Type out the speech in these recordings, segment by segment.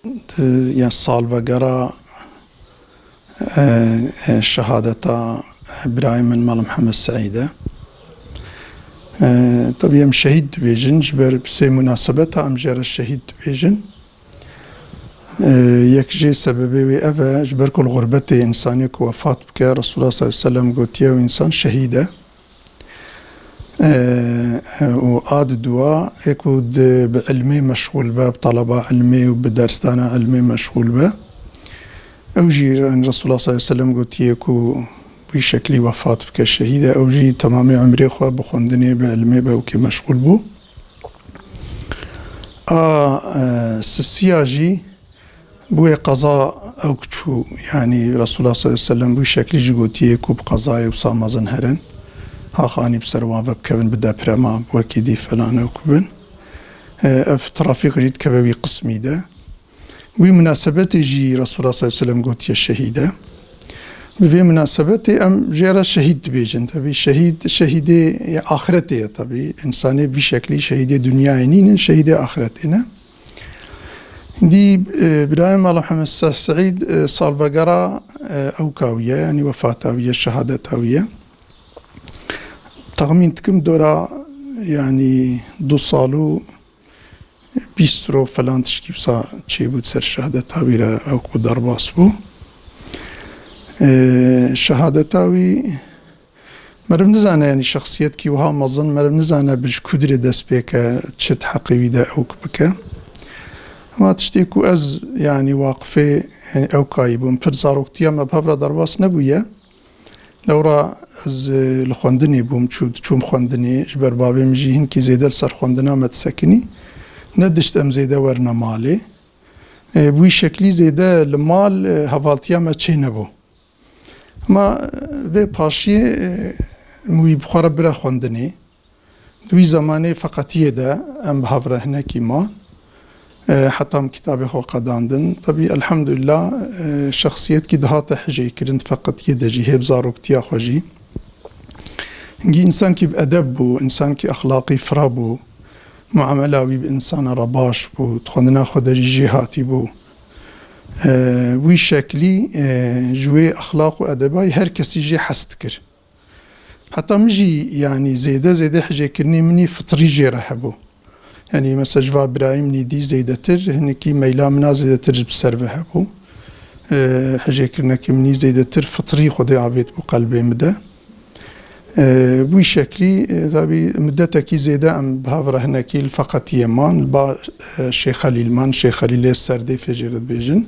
يعني صالفقرا شهادة برايم من مال محمد سعيدة. طبعا ام شهيد بيجن جبر بسي مناسبتها ام جار الشهيد بيجن يكجي سببي ويأبا جبر كل غربتي إنساني كوفات بك رسول الله صلى الله عليه وسلم قلت يا إنسان شهيدة وآد دواء يكود بعلمي مشغول به بطلبة علمي وبدرستانا علمي مشغول به أوجي رسول الله صلى الله عليه وسلم قلت يكو بشكل وفات بك الشهيدة أوجي تمامي عمري خوا بخندني بعلمي به وكي مشغول بو سسياجي بوي قضاء أو كتشو يعني رسول الله صلى الله عليه وسلم بشكل جوتي يكو بقضاء وصام زنهرن ها خاني بسروان بكبن بدا برما بوكيدي فلان وكبن افترافيق جيد كبوي قسمي ده بمناسبة جي رسول الله صلى الله عليه وسلم قلت يا الشهيدة بمناسبة أم جيرا شهيد بيجن تبي شهيدي آخرتي تبي إنساني بشكل شهيدي دنيا نين شهيدي آخرتنا دي برايم الله محمد سعيد صال بقرة أو كاوية يعني وفاتاوية شهادتاوية تخمين تكم دورا يعني 2 سالو بيسترو فلان تشكيب سا چه بود سر شهادتاوي را او كو درباس بو شهادتاوي مرم نزانه يعني شخصيت كي وها مظن مرم نزانه بج كدر دست بيكا چت حقيوي دا او بكا ما تشتيكو از يعني واقفه يعني او كايبون پرزاروكتيا ما بهفرا درباس نبويا لورا از لخوندني بوم چوم خوندني جبر بابي مجي هنكي زيده لسر خوندنا متسكني ندشت ام زيده ورنا مالي بوي شكلي زيده المال هفالتيا ما چه نبو ما في پاشي موي بخارا برا خوندني دوي زماني فقط يدا ام بهفرا هناكي ما حتى ام كتابي خو قداندن طبي الحمد لله شخصيت كي دهات حجي كرنت فقط يدا جي هيب زاروكتيا خوجي نجي انسان كي بأدب بو انسان كي اخلاقي فرابو معاملاوي بإنسان رباش بو تخوندنا خودجي جهاتي بو وي شكلي جوي أخلاق وأدباي هر كسي جي حستكر حتى مجي يعني زيادة حجي كرني مني فطري جي رهبو يعني مثلا جوا برايم نيدي زيادة تر هنكي ميلا منا زيادة تر بسر بهبو حجي كرنا كمني زيادة تر فطري خودي عبيت بو قلبي مده بوي شكلي طبي مدتكي زيادة ام بهافرا هناكي فقط يمان با شيخ خليل مان شيخ خليل السردي في جيرد بيجن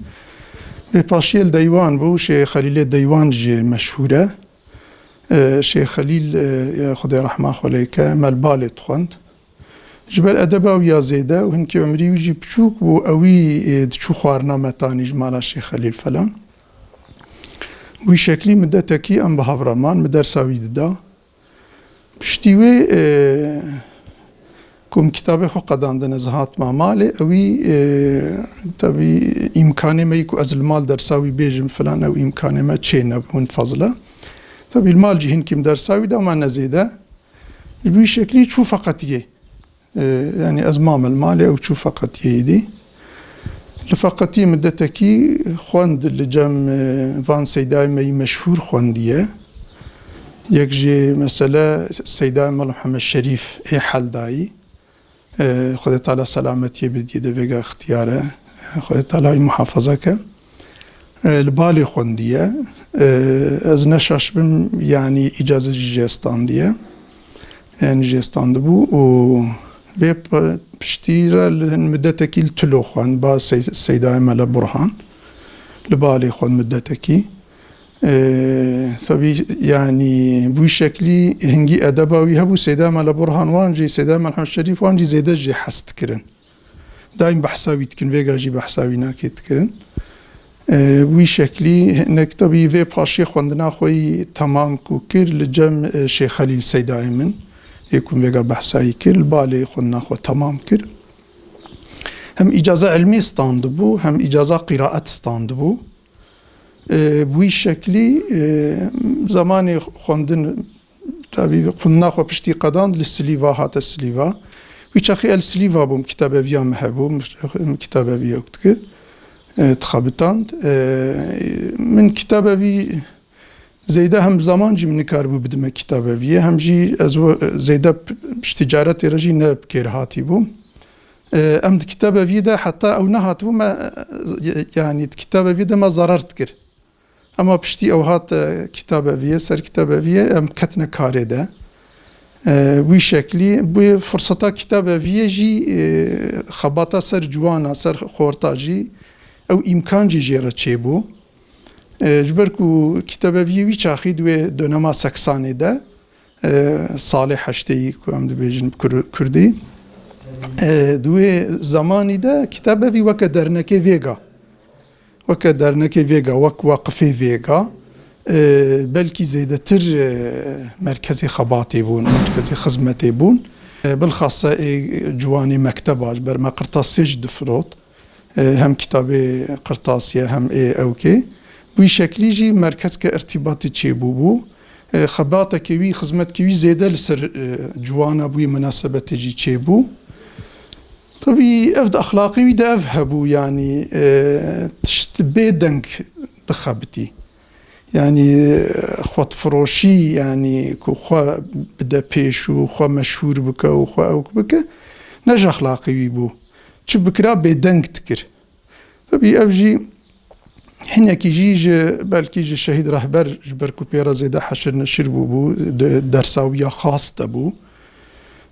باشي الديوان بو شيخ خليل الديوان جي مشهورة شيخ خليل يا خدي رحمه عليك مالبالي تخوند جبل أدبا ويا زيادة وهنكي عمري ويجي بشوك بو اوي تشو خوارنا متاني جمالا شيخ خليل فلان بوي شكلي مدتكي ام بهافرا مان مدرساوي دا بشتيوي كم كتابي خو قداندن زهات مع مالي اوي تبي امكاني ما يكو از المال درساوي بيجم فلان او امكاني ما تشينا بون فضله تبي المال جهن كم درساوي دا ما نزيده بوي شكلي شو فقط يه يعني ازمام المالي او شو فقط يه دي لفقطي مدتكي خوند لجم فان سيداي مي مشهور خونديه يكجي مثلا السيدة محمد الشريف اي حل داي خذ تعالى سلامتي بدي دفيقا اختياره خذ تعالى محافظك البالي خونديه از نشاش بم يعني اجازة جيستان ديه يعني جيستان دبو و بيب بشتيرة لمدتكي التلو خوان با السيدة ملا برهان البالي خوان مدتكي ثبي يعني بوي شكلي هنجي أدباوي هبو سيدا مال برهان وانجي سيدا مال محمد الشريف وانجي زيدا جي حست كرن دايم بحساوي تكن فيجا جي بحساوي ناكي تكرن بوي شكلي هنك طبي في باشي خوندنا خوي تمام كوكر لجم شيخ خليل سيدا من يكون فيجا بحساوي كر البالي خوندنا خو تمام كر هم إجازة علمي استاندبو هم إجازة قراءة استاندبو بوي شكلي زماني خوندن تابي قلنا خو بشتي قدان للسليفا هات السليفا ويشاخي السليفا بوم كتابة فيا محبوم كتابة فيا وكتكر تخابتاند من كتابة في زيدا هم زمان جي من كاربو بدم كتابة في هم جي أزو زيدا بشتجارة رجي ناب كيرهاتي بو أمد كتابة في ده حتى أو نهات بو ما يعني كتابة في ده ما ضررت كر أما بشتي أو هات كتابة في سر كتابة في أم كتنا كاري ده وی شکلی بو فرصتا کتاب ویجی خباتا سر جوانا سر خورتا جی او امکان جی جیره چه بو جبر کو کتاب وی چاخی دوی دونما سکسانی ده سال هشتی که هم بیجن کردی دوی زمانی ده کتاب وی وک درنکه ویگا وک وقفه ویگا بلكي زيادة تر مركزي خباطي بون مركزي خزمتي بون بالخاصة جواني مكتبة جبر ما قرطاسيش دفروت هم كتابي قرطاسية هم اوكي بوي شكلي جي مركز كارتباطي تشيبو بو خباطة كيوي خزمت كيوي زيادة لسر جوانا بوي مناسبة تجي تشيبو طبي افد اخلاقي ويدا افهبو يعني تشتبه دنك دخبتي يعني خوات فروشي يعني كو خوا بدا بيشو خوا مشهور بك وخوا اوك بك نجا اخلاقي بيبو تشو بكرا بيدنك تكر طبي افجي حنا كي جيج بالكي جي شهيد رهبر جبر كو بيرا زيدا حشر نشر بو درساوية خاص تبو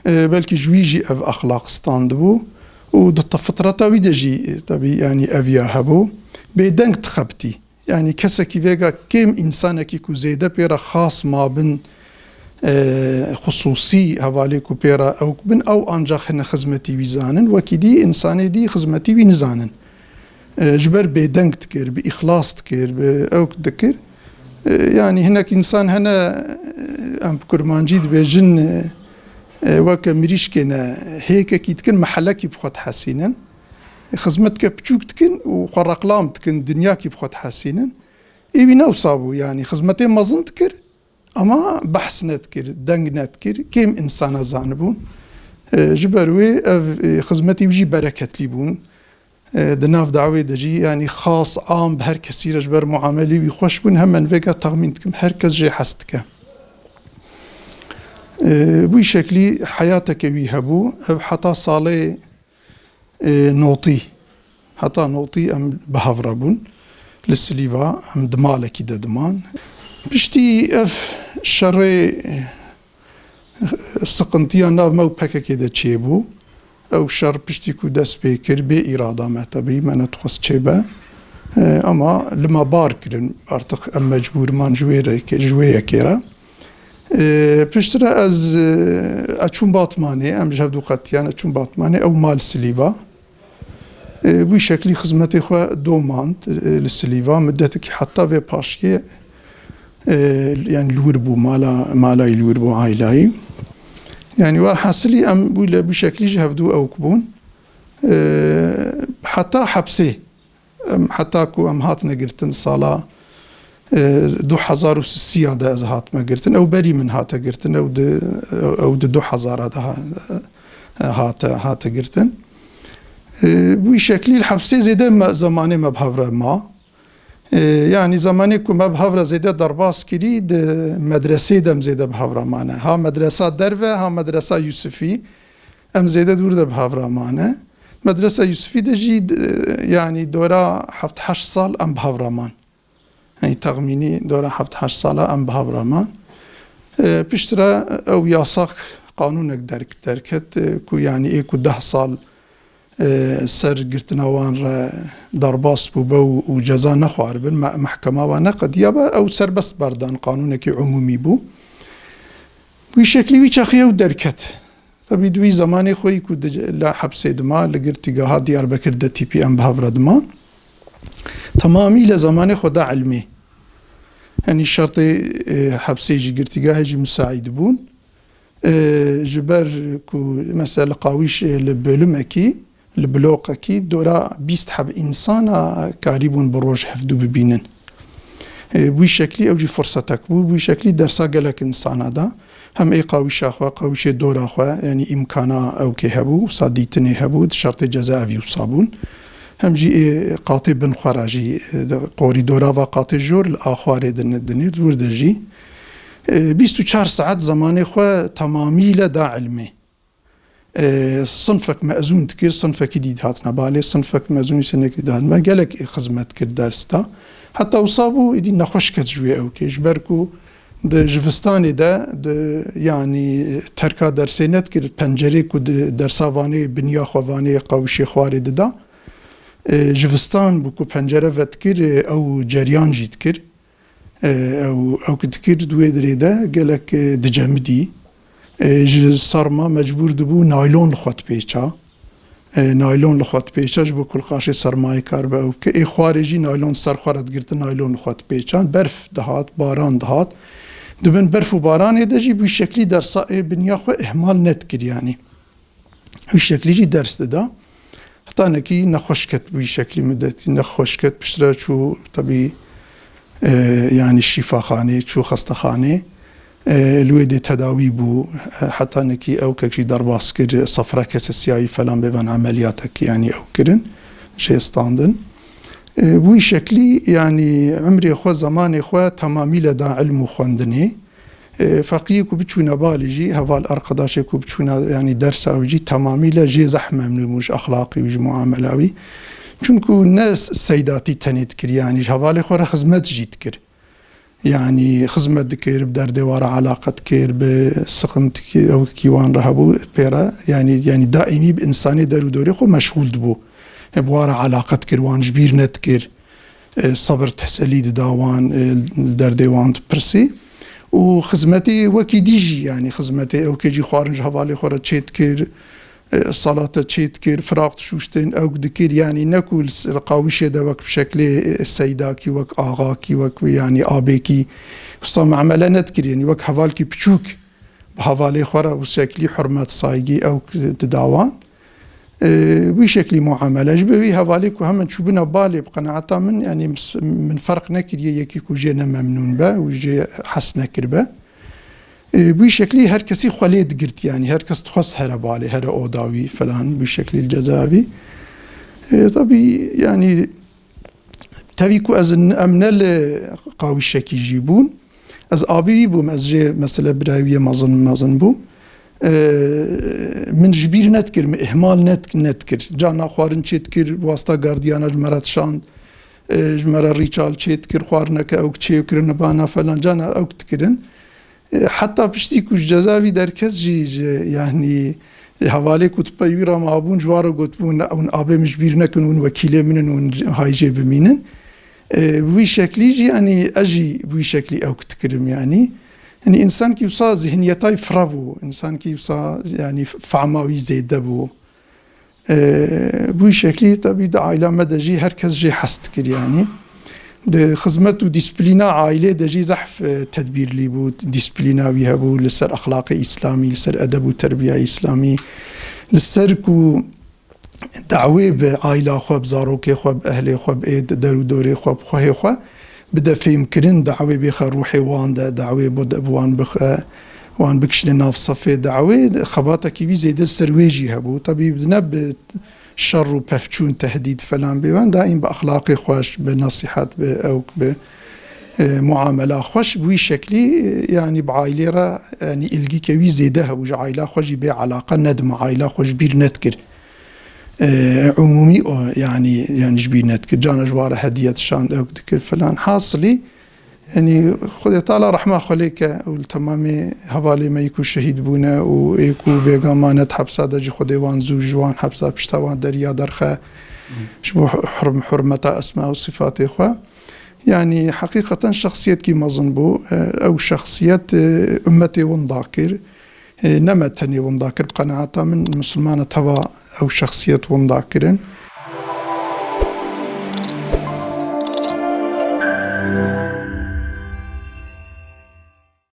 بالكي جويجي اف اخلاق ستاند بو ودت فترة ويدا جي طبي يعني افيا هبو بيدنك تخبتي يعني كسكي فيغا كم إنسانكي كو زيدا بيرا خاص ما بن خصوصي هوالي كو بيرا أو بن أو أنجا خنا خزمتي ويزانن وكي دي إنساني دي خزمتي وينزانن جبر بيدنك تكر بإخلاص تكر أو تذكر يعني هناك إنسان هنا أم بكرمانجيد بيجن وكا مريشكنا هيك كي تكن محلكي بخوت حسينا خزمتك بتشوك تكن وقرقلام تكن دنياكي بخوت حسينا إيبي نوصابو يعني خزمتي مازن تكر أما بحث نتكر دنگ نتكر كيم إنسان زانبون جبروي خزمتي بجي بركة ليبون دناف دعوي دجي يعني خاص عام بهر كسير جبر معاملي بيخوش بون هم من فيقا تغمين تكم هر كس جي حستك بوي شكلي حياتك بيهبو حتى صالي نوطي حتى نوطي ام بهافرابون للسليفا ام دمالكي دمان بشتي اف شري سقنتيا ناف مو بككي دا تشيبو او شر بشتي كو داس بيكر بي اراده متبي ما نتخص تشيبا اما لما باركرن ارتق ام مجبور مان جويه كيرا بشترا از اچون باطماني ام جهدو قتيان اچون باطماني او مال سليفا بوي شكلي خزمتي خوا دوماند للسليفا مدتك حتى في باشكي يعني الوربو مالا الوربو عائلاي يعني وارحاسلي ام بولا بشكلي جهدو او كبون حتى حبسي حتى كو ام هات نقرتن صلاة 2006 دا از هات ما قرتن او بري من هات قرتن او 2000 هات قرتن بوي شكلي الحبسي زيدا زماني ما بهفرة ما يعني زماني كو ما بهفرة زيدا درباس كريد مدرسة دم زيدا بهفرة معنا ها مدرسة درفة ها مدرسة يوسفي ام زيدا دور دا بهفرة معنا مدرسة يوسفي دجي يعني دورا 17 سال ام بهفرة مان يعني تغميني دورا 17 سال ام بهفرة مان بشترا او ياساق قانونك دركت كو يعني ايه كو 10 سال سر قرتناوان را درباس بو و جزا نخوار بن محكمة وانا قد يابا او سر بس بردان قانونك عمومي بو وي شكلي وي چاخيه و دركت طبي دوي زماني خوي كو لا حبس دما لقرتقاها ديار بكر دا تي بي ام بهافرا دما تمامي لزماني خو دا علمي يعني الشرطي حبسي جي قرتقاها جي مساعد بون جبر كو مثلا قاويش لبلومكي البلوق دورا 20 حب إنسان كاريبون بروج حفدو ببينن بوي شكلي أوجي فرصتك بوي شكلي درسا قلق إنسان هذا هم أي قاويش أخوة قاويش دور أخوة يعني إمكانا أو كي هبو صاديتني هبو شرط جزاء في وصابون هم جي قاطي بن خراجي قوري دورافا قاطي جور الآخواري دنير دور دجي 24 ساعت زماني خو تماميلا دا علمي صنفك مأزون تكير صنفك جديد هاتنا بالي صنفك مأزون سنك جديد هاتنا قالك خدمت كر درس دا حتى وصابو يدي نخش كتجوي أو كيش بركو ده جفستاني ده يعني تركا درسينت كر پنجره كو درساواني بنيا خواني قوشي خواري ده جفستان بوكو پنجره وتكر أو جريان جيت كر أو كتكر دوي دريده قالك دجمدي صارما مجبور دبو نايلون لخوت بيچا نايلون لخوت بيچا جبو كل قاشي سرماي كار بو كي خارجي نايلون سر خورت گرت نايلون لخوت بيچا برف دهات باران دهات دبن برف و باران يدجي بشكل درس بنيا خو اهمال نتكر يعني بشكل جي درس ده حتى انكي نخشكت بشكل مدتي نخشكت بشرا شو طبي يعني الشفا خانه شو خستخانه الويدي تداوي بو حتى انكي او كشي درباس كر صفرة كسسياي فلان بيبان عملياتك يعني او كرن شيء ستاندن بوي شكلي يعني عمري خو زماني خو تمامي لدا علم خوندني فقيكو بتشونا بالجي هوا الارقداشكو بتشونا يعني درس او جي تمامي لجي زحمه من مش اخلاقي وجي معاملاوي چونكو الناس السيداتي تنيت كر يعني هوالي خو خدمت جيت كر يعني خدمت دكير بدار دوار علاقة كير بسقنت او كيوان رهبو بيرا يعني دائمي بانساني دارو دوري خو مشغول دبو بوار علاقة كير وان جبير نت كير صبر تحسليد داوان دار ديوان برسي وخدمتي وكي ديجي يعني خدمتي او كيجي خارج هوالي خورا تشيت كير الصلاة تشيت كير فراغ تشوشتين او دكير يعني نكول القاوشة دوك بشكل السيداكي وك آغاكي وك يعني آبيكي وصام عملا نتكر يعني وك حوالكي بشوك بحوالي خورا وشكلي حرمات صايقي او تداوان بشكل معاملة جبوي حواليك وهم نشوبنا بالي بقناعتا من يعني من فرق نكر يكيكو جينا ممنون با وجي حس نكر با بشكل هر كسي خليت قرت يعني هر كس تخص هر بالي هر أوداوي فلان بشكل الجزائي طبي يعني تبيكو از أمنال قاوي الشكي يجيبون از آبي بوم از جي مثلا براوية مازن بوم من جبير نتكر من إهمال نتكر جانا خوارن تشيتكر واسطة غارديانا جمرات شاند جمرة ريشال تشيتكر خوارنك أو تشيكر نبانا فلان جانا أو تكرن حتى بشتيكو الجزاوي دركز جي يعني حوالي كتب يورا مابون جوارو قطبون اون آبه مجبير نكنون وكيلة منن هاي جي بمينن بوي شكلي جي يعني اجي بوي شكلي او كتكرم يعني انسان كي يوصا ذهنيتاي فرابو انسان كي يوصا يعني فعماوي زيده بو بوي شكلي طبي دا عائلة مدى جي هركز جي حستكر يعني ده خدمت و ديسبلينا عائلة ده جي زحف تدبير لي بو ديسبليناوي هبو لسر أخلاقي إسلامي لسر أدب و تربية إسلامي لسر كو دعوه بعائلة خو بزاروكي خو بأهلي خو بإيد دارو دوري خو بخوهي خو بدا فهم كرن دعوه بخ روحي وان ده دعوه بوان بخ وان بكشل ناف صفي دعوه خباتك بي زيد السرويجي هبو طبي بدنا شر و بفچون تهديد فلان بيوان دائم بأخلاقي خوش بنصيحات أو بمعاملة خوش بوي شكلي يعني بعائلة را يعني إلقي كوي زيدها وج عائلة خوش بعلاقة ندم عائلة خوش بير نتكر عمومي يعني جبير نتكر جانا جوار هدية شان أو ذكر فلان حاصلي يعني خذ تعالى رحمة خليك والتمامي هبالي ما يكون شهيد بونا ويكون فيغا ما نتحبسا دجي خذ وان زوج جوان حبسا بشتوان دريا درخه شبو حرمة أسماء وصفات إخوة يعني حقيقة شخصية كي مظن بو أو شخصية أمتي ونداكر نمتني ونداكر بقناعة من مسلمان توا أو شخصية ونداكرن